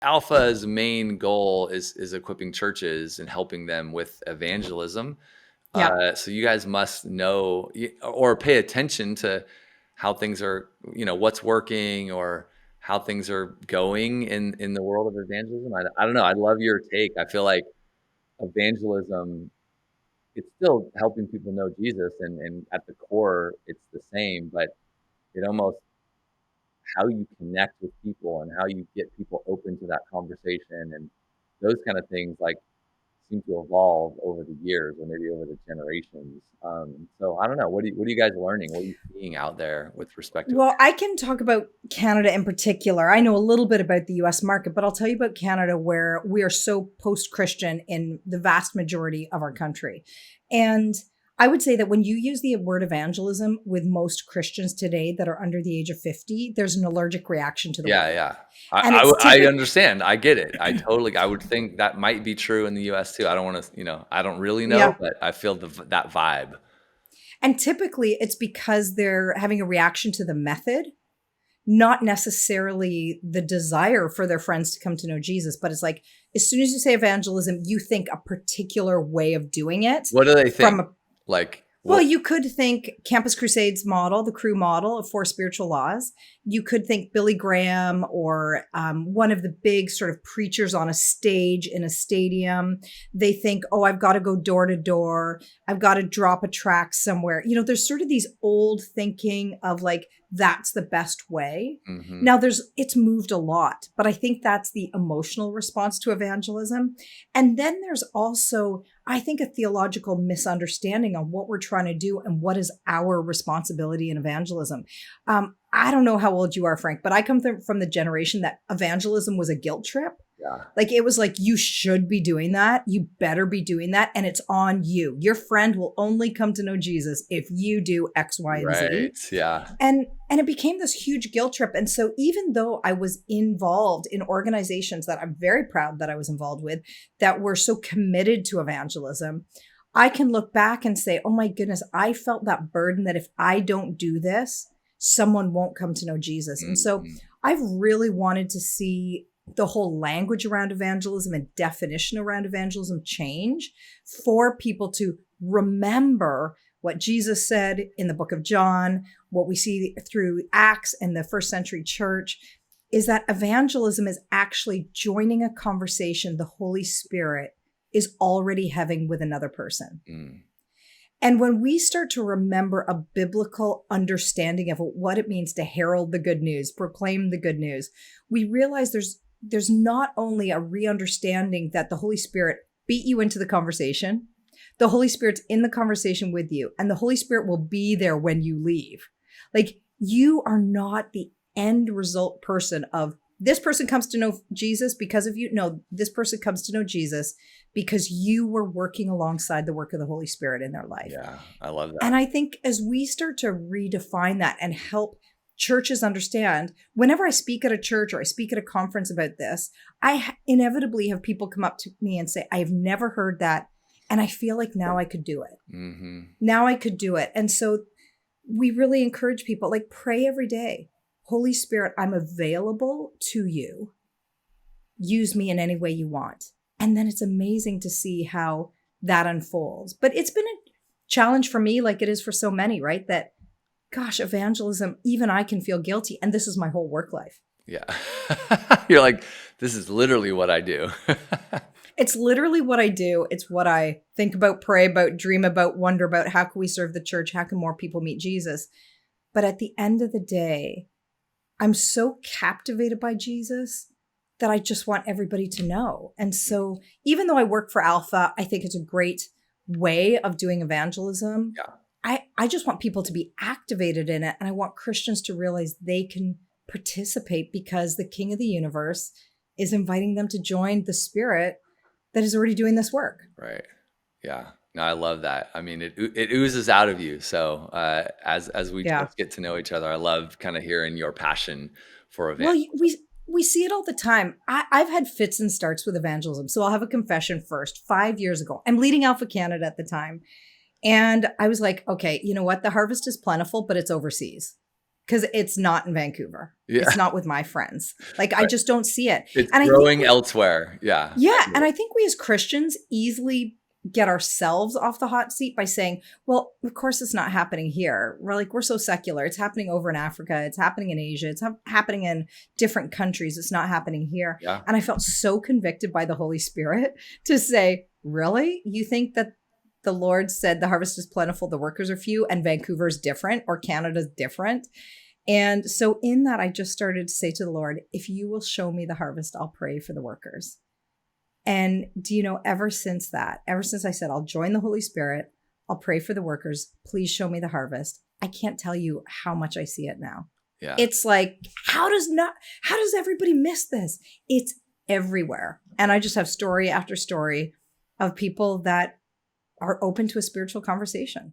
Alpha's main goal is equipping churches and helping them with evangelism. Yeah. So you guys must know or pay attention to how things are, what's working or how things are going in the world of evangelism. I don't know. I love your take. I feel like evangelism, it's still helping people know Jesus, and at the core, it's the same, but it almost how you connect with people and how you get people open to that conversation and those kind of things like seem to evolve over the years or maybe over the generations. So I don't know. What are you guys learning? What are you seeing out there with respect to it? Well, I can talk about Canada in particular. I know a little bit about the US market, but I'll tell you about Canada where we are so post Christian in the vast majority of our country. And I would say that when you use the word evangelism with most Christians today that are under the age of 50, there's an allergic reaction to the Yeah, word. yeah. And it's I typical. understand. I get it. I would think that might be true in the US too. I don't want to, I don't really know, Yeah. but I feel that vibe. And typically it's because they're having a reaction to the method, not necessarily the desire for their friends to come to know Jesus, but it's like as soon as you say evangelism, you think a particular way of doing it What do they from think? a Like well, what? you could think Campus Crusades model, the Crew model of Four Spiritual Laws. You could think Billy Graham or one of the big sort of preachers on a stage in a stadium. They think, oh, I've got to go door to door. I've got to drop a track somewhere. There's sort of these old thinking of like, that's the best way. Hmm. Now it's moved a lot, but I think that's the emotional response to evangelism. And then there's also, I think, a theological misunderstanding on what we're trying to do and what is our responsibility in evangelism. I don't know how old you are, Frank, but I come from the generation that evangelism was a guilt trip. Yeah. Like it was like, you should be doing that. You better be doing that. And it's on you. Your friend will only come to know Jesus if you do X, Y, and Right. Z. Yeah. And it became this huge guilt trip. And so even though I was involved in organizations that I'm very proud that I was involved with that were so committed to evangelism, I can look back and say, oh my goodness, I felt that burden that if I don't do this, someone won't come to know Jesus. And so Hmm. I've really wanted to see the whole language around evangelism and definition around evangelism change for people to remember what Jesus said in the book of John, what we see through Acts and the first century church, is that evangelism is actually joining a conversation the Holy Spirit is already having with another person. Mm. And when we start to remember a biblical understanding of what it means to herald the good news, proclaim the good news, we realize there's not only a re-understanding that the Holy Spirit beat you into the conversation, the Holy Spirit's in the conversation with you, and the Holy Spirit will be there when you leave. Like you are not the end result person of this person comes to know Jesus because of you. No, this person comes to know Jesus because you were working alongside the work of the Holy Spirit in their life. Yeah. I love that. And I think as we start to redefine that and help churches understand, whenever I speak at a church or I speak at a conference about this, I inevitably have people come up to me and say, I have never heard that. And I feel like now I could do it. Hmm. Now I could do it. And so we really encourage people like pray every day. Holy Spirit, I'm available to you. Use me in any way you want. And then it's amazing to see how that unfolds. But it's been a challenge for me, like it is for so many, right? That, gosh, evangelism, even I can feel guilty. And this is my whole work life. Yeah. You're like, this is literally what I do. It's literally what I do. It's what I think about, pray about, dream about, wonder about. How can we serve the church? How can more people meet Jesus? But at the end of the day, I'm so captivated by Jesus that I just want everybody to know. And so even though I work for Alpha, I think it's a great way of doing evangelism. Yeah. I just want people to be activated in it. And I want Christians to realize they can participate because the King of the universe is inviting them to join the Spirit that is already doing this work. Right. Yeah. No, I love that. I mean, it oozes out of you. So as we Yeah. just get to know each other, I love kind of hearing your passion for Well, evangelism. we see it all the time. I've had fits and starts with evangelism. So I'll have a confession first. 5 years ago, I'm leading Alpha Canada at the time. And I was like, okay, you know what? The harvest is plentiful, but it's overseas. because it's not in Vancouver. Yeah. It's not with my friends. Like, I Right. just don't see it. It's And I think growing elsewhere. Yeah. I yeah, get and it. I think we as Christians easily get ourselves off the hot seat by saying, well, of course it's not happening here. We're like, we're so secular. It's happening over in Africa. It's happening in Asia. It's happening in different countries. It's not happening here. Yeah. And I felt so convicted by the Holy Spirit to say, really? You think that the Lord said the harvest is plentiful, the workers are few, and Vancouver's different or Canada's different? And so in that, I just started to say to the Lord, if you will show me the harvest, I'll pray for the workers. And do you know, ever since that, ever since I said, I'll join the Holy Spirit, I'll pray for the workers, please show me the harvest, I can't tell you how much I see it now. Yeah. It's like, how does everybody miss this? It's everywhere. And I just have story after story of people that are open to a spiritual conversation.